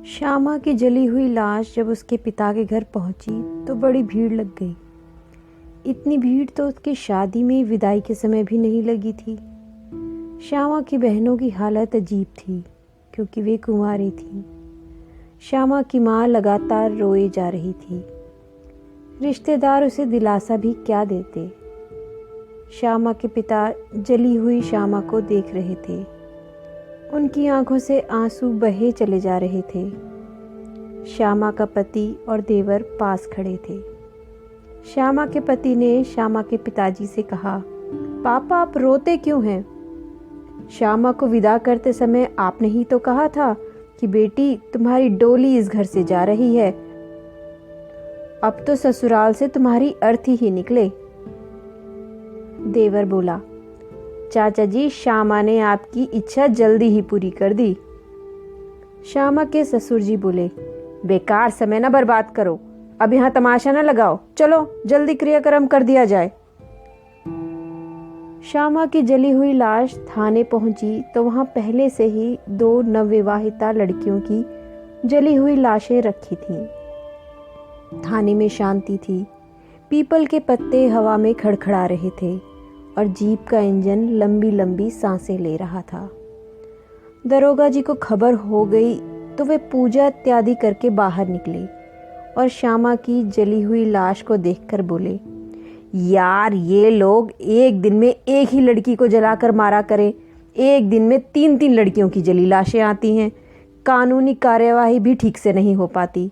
श्यामा की जली हुई लाश जब उसके पिता के घर पहुंची तो बड़ी भीड़ लग गई। इतनी भीड़ तो उसकी शादी में विदाई के समय भी नहीं लगी थी। श्यामा की बहनों की हालत अजीब थी क्योंकि वे कुंवारी थीं। श्यामा की माँ लगातार रोए जा रही थी। रिश्तेदार उसे दिलासा भी क्या देते। श्यामा के पिता जली हुई श्यामा को देख रहे थे। उनकी आंखों से आंसू बहे चले जा रहे थे। श्यामा का पति और देवर पास खड़े थे। श्यामा के पति ने श्यामा के पिताजी से कहा, पापा आप रोते क्यों हैं? श्यामा को विदा करते समय आपने ही तो कहा था कि बेटी तुम्हारी डोली इस घर से जा रही है। अब तो ससुराल से तुम्हारी अर्थी ही निकले। देवर बोला, चाचा जी श्यामा ने आपकी इच्छा जल्दी ही पूरी कर दी। श्यामा के ससुर जी बोले, बेकार समय न बर्बाद करो, अब यहाँ तमाशा न लगाओ, चलो जल्दी क्रियाक्रम कर दिया जाए। श्यामा की जली हुई लाश थाने पहुंची तो वहां पहले से ही 2 नवविवाहिता लड़कियों की जली हुई लाशें रखी थीं। थाने में शांति थी। पीपल के पत्ते हवा में खड़खड़ा रहे थे और जीप का इंजन लंबी लंबी सांसें ले रहा था। दरोगा जी को खबर हो गई तो वे पूजा इत्यादि करके बाहर निकले और श्यामा की जली हुई लाश को देखकर बोले, यार ये लोग एक दिन में एक ही लड़की को जलाकर मारा करें, एक दिन में 3-3 लड़कियों की जली लाशें आती हैं, कानूनी कार्यवाही भी ठीक से नहीं हो पाती।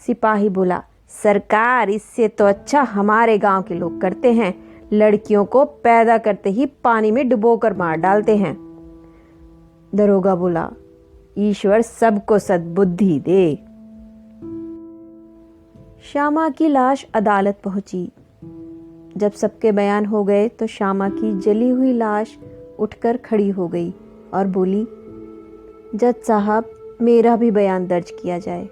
सिपाही बोला, सरकार इससे तो अच्छा हमारे गांव के लोग करते हैं, लड़कियों को पैदा करते ही पानी में डुबोकर मार डालते हैं। दरोगा बोला, ईश्वर सबको सद्बुद्धि दे। श्यामा की लाश अदालत पहुंची। जब सबके बयान हो गए तो श्यामा की जली हुई लाश उठकर खड़ी हो गई और बोली, जज साहब मेरा भी बयान दर्ज किया जाए।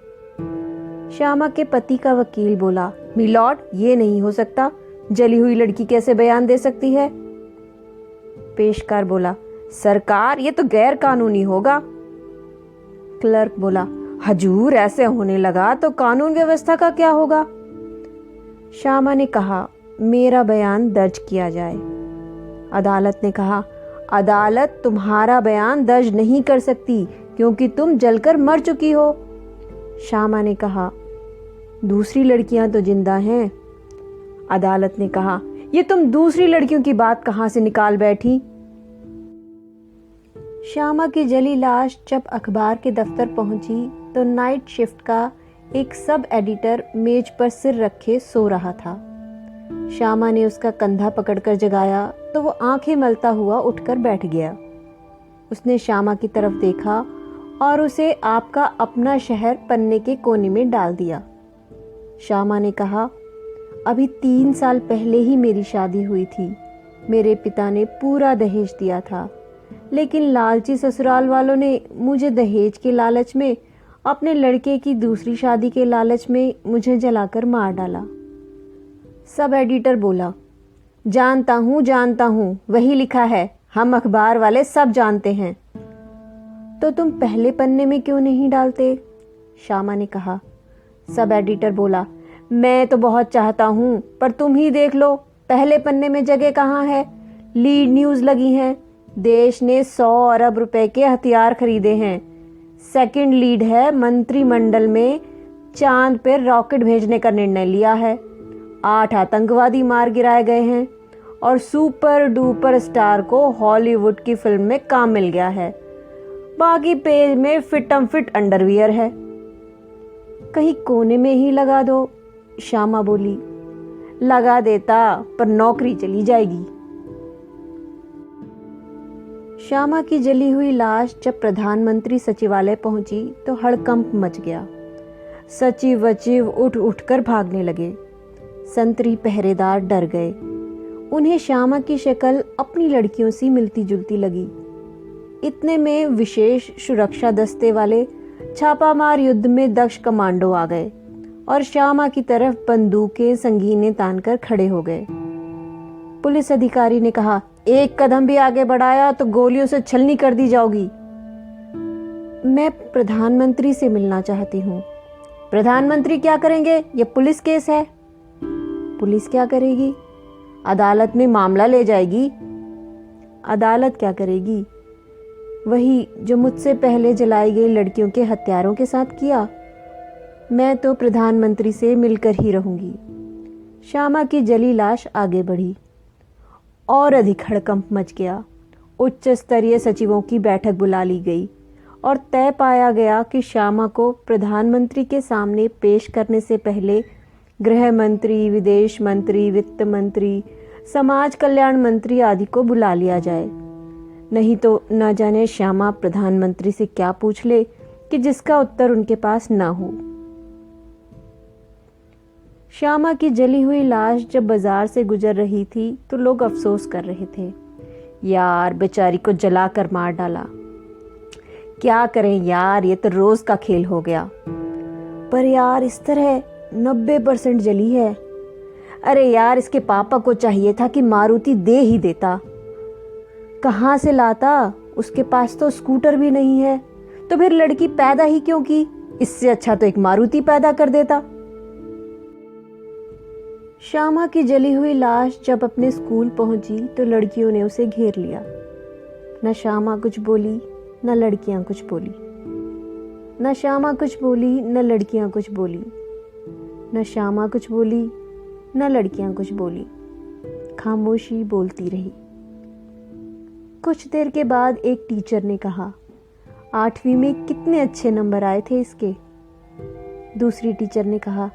श्यामा के पति का वकील बोला, मिलॉर्ड ये नहीं हो सकता, जली हुई लड़की कैसे बयान दे सकती है? पेशकार बोला, सरकार ये तो गैर कानूनी होगा। क्लर्क बोला, हजूर ऐसे होने लगा तो कानून व्यवस्था का क्या होगा? श्यामा ने कहा, मेरा बयान दर्ज किया जाए। अदालत ने कहा, अदालत तुम्हारा बयान दर्ज नहीं कर सकती क्योंकि तुम जलकर मर चुकी हो। श्यामा ने कहा, दूसरी लड़कियां तो जिंदा हैं। अदालत ने कहा, ये तुम दूसरी लड़कियों की बात कहां से निकाल बैठी? श्यामा की जली लाश जब अखबार के दफ्तर पहुंची तो नाइट शिफ्ट का एक सब एडिटर मेज पर सिर रखे सो रहा था। श्यामा ने उसका कंधा पकड़कर जगाया तो वो आंखें मलता हुआ उठकर बैठ गया। उसने श्यामा की तरफ देखा और उसे आपका अपना शहर पन्ने के कोने में डाल दिया। श्यामा ने कहा, अभी 3 साल पहले ही मेरी शादी हुई थी। मेरे पिता ने पूरा दहेज दिया था, लेकिन लालची ससुराल वालों ने मुझे दहेज के लालच में, अपने लड़के की दूसरी शादी के लालच में मुझे जलाकर मार डाला। सब एडिटर बोला, जानता हूँ, वही लिखा है, हम अखबार वाले सब जानते हैं। तो तुम पहले पन्ने में क्यों नहीं डालते? श्यामा ने कहा। सब एडिटर बोला, मैं तो बहुत चाहता हूँ पर तुम ही देख लो, पहले पन्ने में जगह कहाँ है? लीड न्यूज़ लगी हैं, देश ने 100 अरब रुपए के हथियार खरीदे हैं। सेकंड लीड है, मंत्रिमंडल में चांद पर रॉकेट भेजने का निर्णय लिया है। 8 आतंकवादी मार गिराए गए हैं और सुपर डुपर स्टार को हॉलीवुड की फिल्म में काम मिल गया है। बाकी पेज में फिटम फिट अंडरवियर है। कहीं कोने में ही लगा दो। श्यामा बोली, लगा देता पर नौकरी चली जाएगी। श्यामा की जली हुई लाश जब प्रधानमंत्री सचिवालय पहुंची तो हड़कंप मच गया। सचिव वचिव उठ उठकर भागने लगे। संतरी पहरेदार डर गए। उन्हें श्यामा की शक्ल अपनी लड़कियों सी मिलती जुलती लगी। इतने में विशेष सुरक्षा दस्ते वाले छापामार युद्ध में दक्ष कमांडो आ गए और श्यामा की तरफ बंदूकें संगीनें तानकर खड़े हो गए। पुलिस अधिकारी ने कहा, 1 कदम भी आगे बढ़ाया तो गोलियों से छलनी कर दी जाओगी। मैं प्रधानमंत्री से मिलना चाहती हूँ। प्रधानमंत्री क्या करेंगे? ये पुलिस केस है। पुलिस क्या करेगी? अदालत में मामला ले जाएगी। अदालत क्या करेगी? वही जो मुझसे पहले जलाई गई लड़कियों के हत्यारों के साथ किया। मैं तो प्रधानमंत्री से मिलकर ही रहूंगी। श्यामा की जली लाश आगे बढ़ी और अधिक हड़कंप मच गया। उच्च स्तरीय सचिवों की बैठक बुला ली गई और तय पाया गया कि श्यामा को प्रधानमंत्री के सामने पेश करने से पहले गृह मंत्री, विदेश मंत्री, वित्त मंत्री, समाज कल्याण मंत्री आदि को बुला लिया जाए। नहीं तो न जाने श्यामा प्रधानमंत्री से क्या पूछ ले कि जिसका उत्तर उनके पास न हो। श्यामा की जली हुई लाश जब बाजार से गुजर रही थी तो लोग अफसोस कर रहे थे, यार बेचारी को जलाकर मार डाला। क्या करें यार, ये तो रोज का खेल हो गया। पर यार इस तरह 90% जली है। अरे यार, इसके पापा को चाहिए था कि मारुति दे ही देता। कहाँ से लाता? उसके पास तो स्कूटर भी नहीं है, तो फिर लड़की पैदा ही क्यों की? इससे अच्छा तो एक मारुति पैदा कर देता। श्यामा की जली हुई लाश जब अपने स्कूल पहुंची तो लड़कियों ने उसे घेर लिया। न श्यामा कुछ बोली, न लड़कियां कुछ बोली। न श्यामा कुछ बोली, न लड़कियां कुछ बोली। न श्यामा कुछ बोली, न लड़कियां कुछ बोली। खामोशी बोलती रही। कुछ देर के बाद एक टीचर ने कहा, 8वीं में कितने अच्छे नंबर आए थे इसके। दूसरी टीचर ने कहा,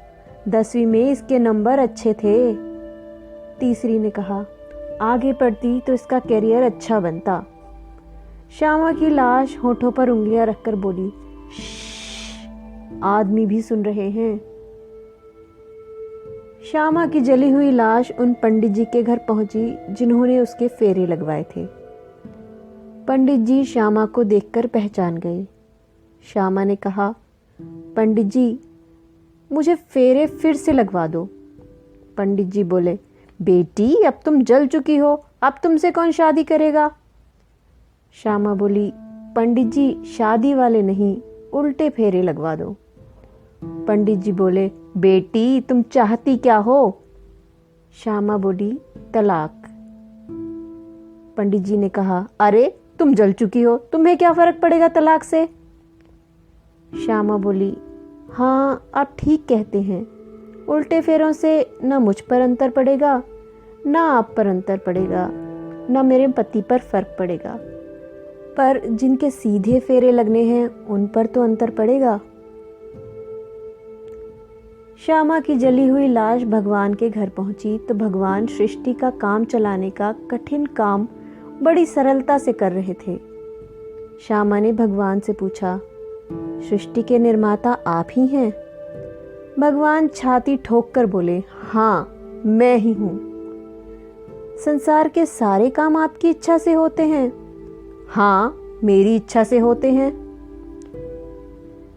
10वीं में इसके नंबर अच्छे थे। तीसरी ने कहा, आगे पढ़ती तो इसका करियर अच्छा बनता। श्यामा की लाश होठों पर उंगलियां रखकर बोली, आदमी भी सुन रहे हैं। श्यामा की जली हुई लाश उन पंडित जी के घर पहुंची जिन्होंने उसके फेरे लगवाए थे। पंडित जी श्यामा को देखकर पहचान गए। श्यामा ने कहा, पंडित जी मुझे फेरे फिर से लगवा दो। पंडित जी बोले, बेटी अब तुम जल चुकी हो, अब तुमसे कौन शादी करेगा। श्यामा बोली, पंडित जी शादी वाले नहीं, उल्टे फेरे लगवा दो। पंडित जी बोले, बेटी तुम चाहती क्या हो। श्यामा बोली, तलाक। पंडित जी ने कहा, अरे तुम जल चुकी हो, तुम्हें क्या फर्क पड़ेगा तलाक से। श्यामा बोली, हाँ आप ठीक कहते हैं, उल्टे फेरों से न मुझ पर अंतर पड़ेगा, न आप पर अंतर पड़ेगा, न मेरे पति पर फर्क पड़ेगा, पर जिनके सीधे फेरे लगने हैं उन पर तो अंतर पड़ेगा। श्यामा की जली हुई लाश भगवान के घर पहुंची तो भगवान सृष्टि का काम चलाने का कठिन काम बड़ी सरलता से कर रहे थे। श्यामा ने भगवान से पूछा, सृष्टि के निर्माता आप ही हैं? भगवान छाती ठोक कर बोले, हाँ मैं ही हूं। संसार के सारे काम आपकी इच्छा से होते हैं? हाँ मेरी इच्छा से होते हैं।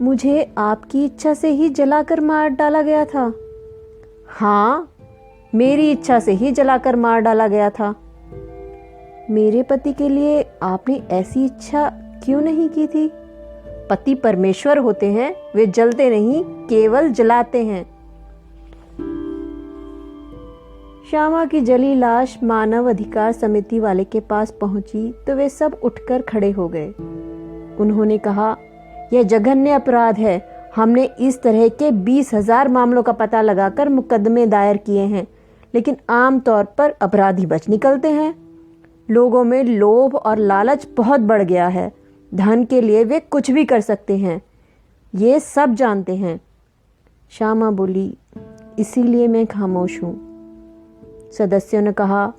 मुझे आपकी इच्छा से ही जलाकर मार डाला गया था? हाँ मेरी इच्छा से ही जलाकर मार डाला गया था। मेरे पति के लिए आपने ऐसी इच्छा क्यों नहीं की थी? पति परमेश्वर होते हैं, वे जलते नहीं केवल जलाते हैं। श्यामा की जली लाश मानव अधिकार समिति वाले के पास पहुंची तो वे सब उठकर खड़े हो गए। उन्होंने कहा, यह जघन्य अपराध है। हमने इस तरह के 20,000 मामलों का पता लगाकर मुकदमे दायर किए हैं, लेकिन आम तौर पर अपराधी बच निकलते हैं। लोगों में लोभ और लालच बहुत बढ़ गया है। धन के लिए वे कुछ भी कर सकते हैं, ये सब जानते हैं। श्यामा बोली, इसीलिए मैं खामोश हूं। सदस्यों ने कहा,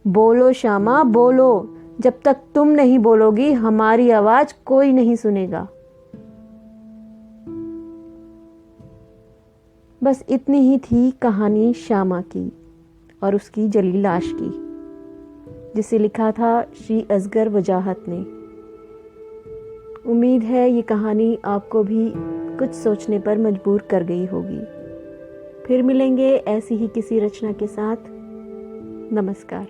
बोलो श्यामा बोलो, जब तक तुम नहीं बोलोगी हमारी आवाज कोई नहीं सुनेगा। बस इतनी ही थी कहानी श्यामा की और उसकी जली लाश की, जिसे लिखा था श्री असगर वजाहत ने। उम्मीद है ये कहानी आपको भी कुछ सोचने पर मजबूर कर गई होगी। फिर मिलेंगे ऐसी ही किसी रचना के साथ। नमस्कार।